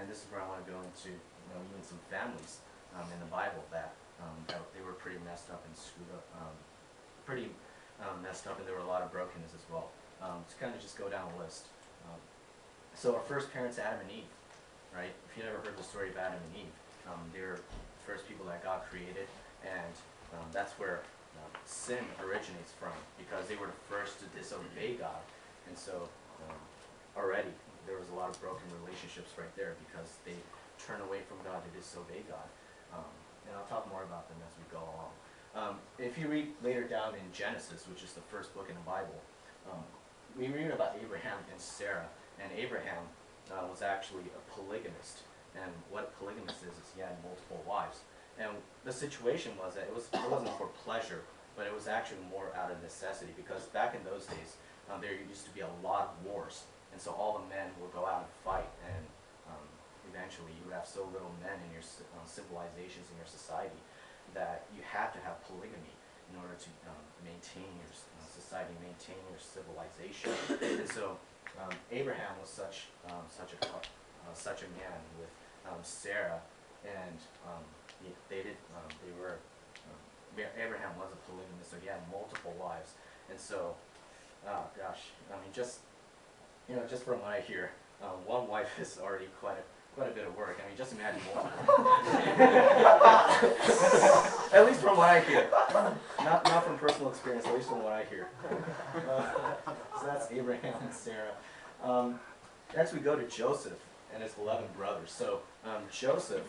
this is where I want to go into, even some families in the Bible that they were pretty messed up and screwed up, pretty messed up, and there were a lot of brokenness as well. To kind of just go down a list. So our first parents, Adam and Eve, right? If you never heard the story of Adam and Eve, they were the first people that God created, and that's where sin originates from, because they were the first to disobey God. And so already there was a lot of broken relationships right there because they turned away from God to disobey God. And I'll talk more about them as we go along. If you read later down in Genesis, which is the first book in the Bible, we read about Abraham and Sarah. And Abraham was actually a polygamist. And what a polygamist is he had multiple wives. And the situation was that it wasn't for pleasure, but it was actually more out of necessity, because back in those days, there used to be a lot of wars. And so all the men would go out and fight, and eventually you would have so little men in your civilizations, in your society, that you had to have polygamy in order to maintain your society, maintain your civilization. And so Abraham was such a man with Sarah, and Abraham was a polygamist, so he had multiple wives. And so, gosh, I mean, just from what I hear, one wife is already quite a bit of work. I mean, just imagine more. At least from what I hear. Not from personal experience, at least from what I hear. So that's Abraham and Sarah. Next we go to Joseph and his 11 brothers. So Joseph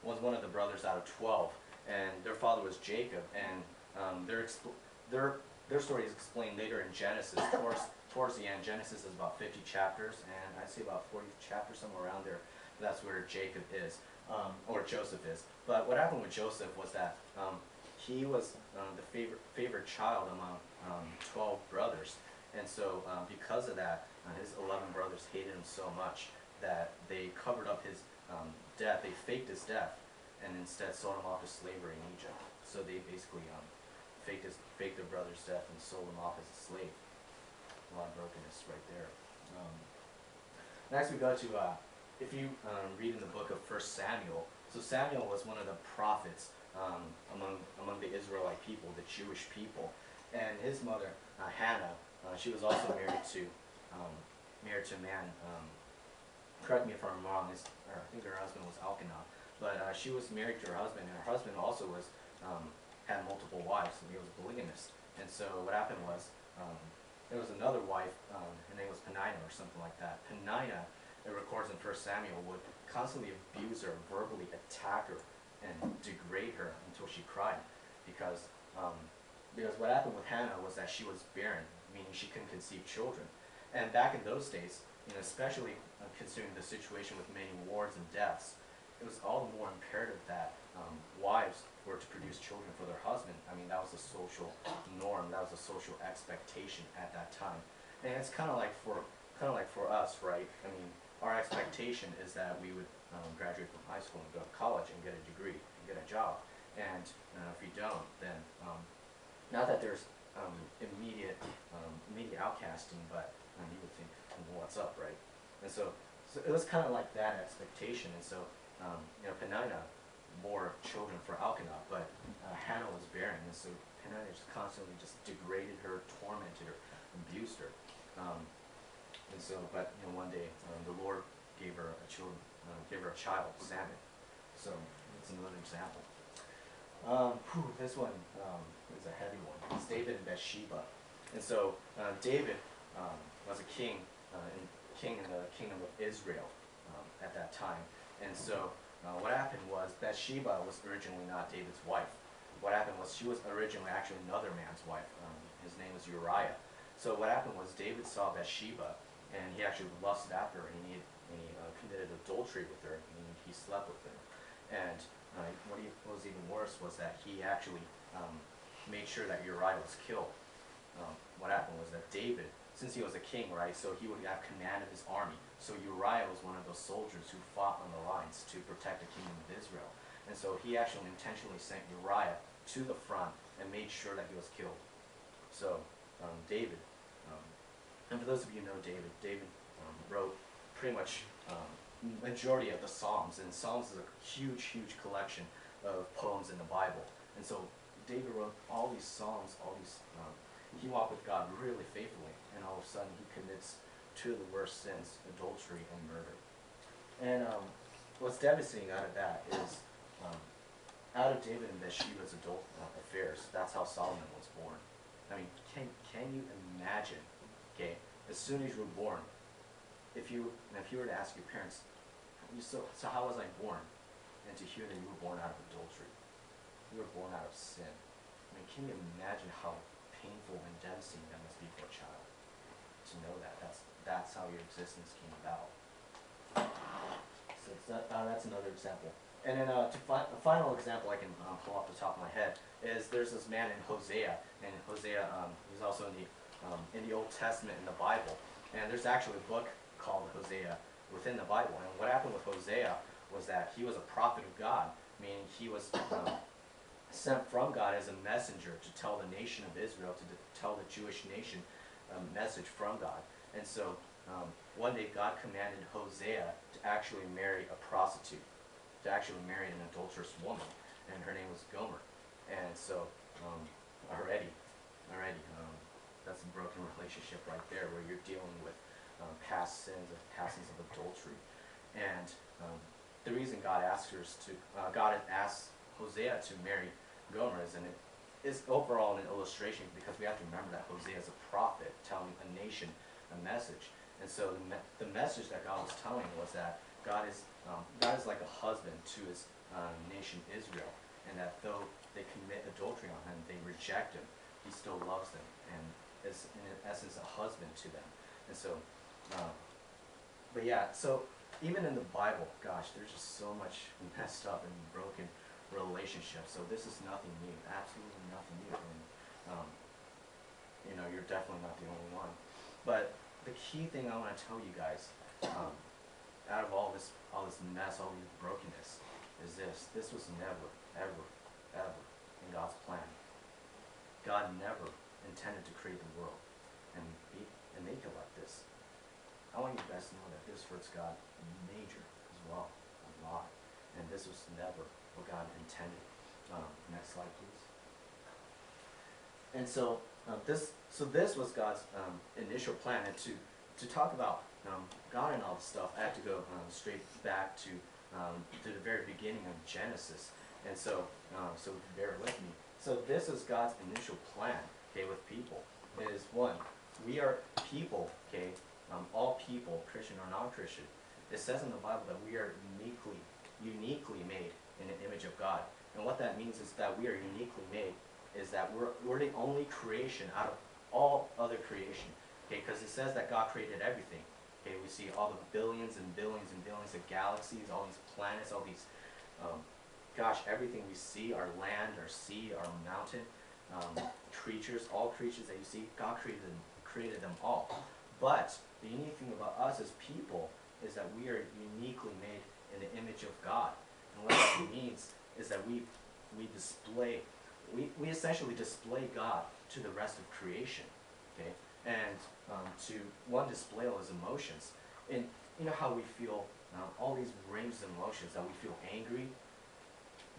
was one of the brothers out of 12, and their father was Jacob, and their story is explained later in Genesis. Towards the end, Genesis is about 50 chapters, and I'd say about 40 chapters, somewhere around there. That's where Jacob is, or Joseph is. But what happened with Joseph was that he was the favorite child among 12 brothers. And so because of that, his 11 brothers hated him so much that they covered up his death. They faked his death and instead sold him off to slavery in Egypt. So they basically faked their brother's death and sold him off as a slave. A lot of brokenness right there. Next we go to, if you read in the book of 1 Samuel, so Samuel was one of the prophets among the Israelite people, the Jewish people. And his mother, Hannah, she was also married to a man, correct me if I'm wrong, I think her husband was Elkanah, but she was married to her husband, and her husband also had multiple wives, and he was a polygamist. And so what happened was, there was another wife, her name was Peninnah or something like that. Peninnah, it records in 1 Samuel, would constantly abuse her, verbally attack her, and degrade her until she cried, because what happened with Hannah was that she was barren, meaning she couldn't conceive children. And back in those days, especially considering the situation with many wars and deaths, it was all the more imperative that wives were to produce children for their husband. I mean, that was a social norm, that was a social expectation at that time. And it's kind of like for us, right? I mean, our expectation is that we would graduate from high school and go to college and get a degree and get a job. And if you don't, then not that there's immediate outcasting, but you would think, well, what's up, right? And so it was kind of like that expectation. And so Peninnah bore children for Elkanah, but Hannah was barren, and so Peninnah just constantly just degraded her, tormented her, abused her. And so, but one day the Lord gave her a child, Samuel. So that's another example. This one is a heavy one. It's David and Bathsheba. And so David was a king in the kingdom of Israel at that time. And so what happened was Bathsheba was originally not David's wife. What happened was she was originally actually another man's wife. His name was Uriah. So what happened was David saw Bathsheba, and he actually lusted after her, and he committed adultery with her, and he slept with her. And what was even worse was that he actually made sure that Uriah was killed. What happened was that David, since he was a king, right, so he would have command of his army. So Uriah was one of those soldiers who fought on the lines to protect the kingdom of Israel. And so he actually intentionally sent Uriah to the front and made sure that he was killed. So David And for those of you who know David, David wrote pretty much majority of the Psalms, and Psalms is a huge, huge collection of poems in the Bible. And so David wrote all these Psalms, all these, he walked with God really faithfully, and all of a sudden he commits two of the worst sins, adultery and murder. And what's devastating out of that is, out of David and Bathsheba's adult affairs, that's how Solomon was born. I mean, can you imagine, okay, as soon as you were born, if you were to ask your parents, so how was I born? And to hear that you were born out of adultery, you were born out of sin. I mean, can you imagine how painful and devastating that must be for a child? To know that, that's how your existence came about. So that's another example. And then a final example I can pull off the top of my head is there's this man in Hosea, and Hosea he's also in the Old Testament in the Bible, and there's actually a book called Hosea within the Bible. And what happened with Hosea was that he was a prophet of God, meaning he was sent from God as a messenger to tell the nation of Israel, to tell the Jewish nation a message from God. And so one day God commanded Hosea to actually marry a prostitute, to actually marry an adulterous woman, and her name was Gomer. And so already, that's a broken relationship right there, where you're dealing with past sins, past sins of adultery. And the reason God asks Hosea to marry Gomer is overall an illustration, because we have to remember that Hosea is a prophet telling a nation a message. And so the message that God was telling was that God is like a husband to his nation Israel, and that though they commit adultery on him, they reject him, he still loves them and is in essence a husband to them. And so, but yeah, so even in the Bible, gosh, there's just so much messed up and broken relationships. So this is nothing new, absolutely nothing new. And you know, you're definitely not the only one. But the key thing I want to tell you guys, out of all this mess, all this brokenness, is this was never, ever, ever in God's plan. God never intended to create the world and make it like this. I want you guys to know that this hurts God major as well, a lot. And this was never what God intended. Next slide, please. And so this was God's initial plan. And to talk about God and all this stuff, I have to go straight back to the very beginning of Genesis. And so bear with me. So this is God's initial plan, okay, with people. It is one, we are people, okay, all people, Christian or non-Christian. It says in the Bible that we are uniquely made in the image of God. And what that means is that we are uniquely made, is that we're the only creation out of all other creation. Okay, because it says that God created everything. Okay, we see all the billions and billions and billions of galaxies, all these planets, all these, gosh, everything we see, our land, our sea, our mountain, creatures, all creatures that you see, God created them all. But the unique thing about us as people is that we are uniquely made in the image of God. And what that means is that we essentially display God to the rest of creation. Okay? And to one, display all his emotions. And you know how we feel all these ranges of emotions, that we feel angry,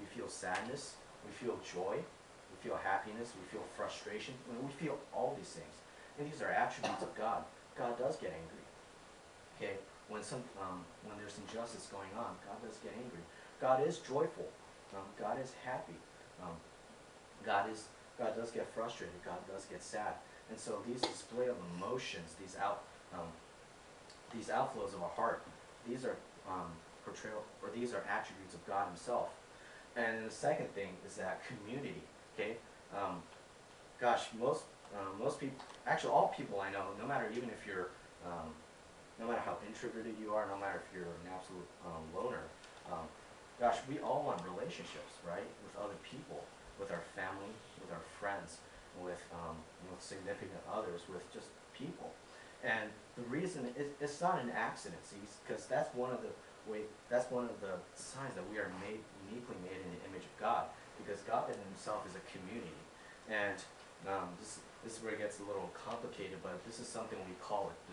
we feel sadness, we feel joy, we feel happiness, we feel frustration. We feel all these things. And these are attributes of God. God does get angry. Okay? When there's injustice going on, God does get angry. God is joyful. God is happy. God does get frustrated. God does get sad. And so these display of emotions, these outflows of our heart, these are these are attributes of God himself. And the second thing is that community. Okay, gosh, most people, actually all people I know, no matter even if you're, no matter how introverted you are, no matter if you're an absolute loner, gosh, we all want relationships, right, with other people, with our family, with our friends, with significant others, with just people. And the reason it's not an accident, see, because that's one of the signs that we are uniquely made in the image of God, because God in himself is a community. And this is where it gets a little complicated, but this is something we call it, the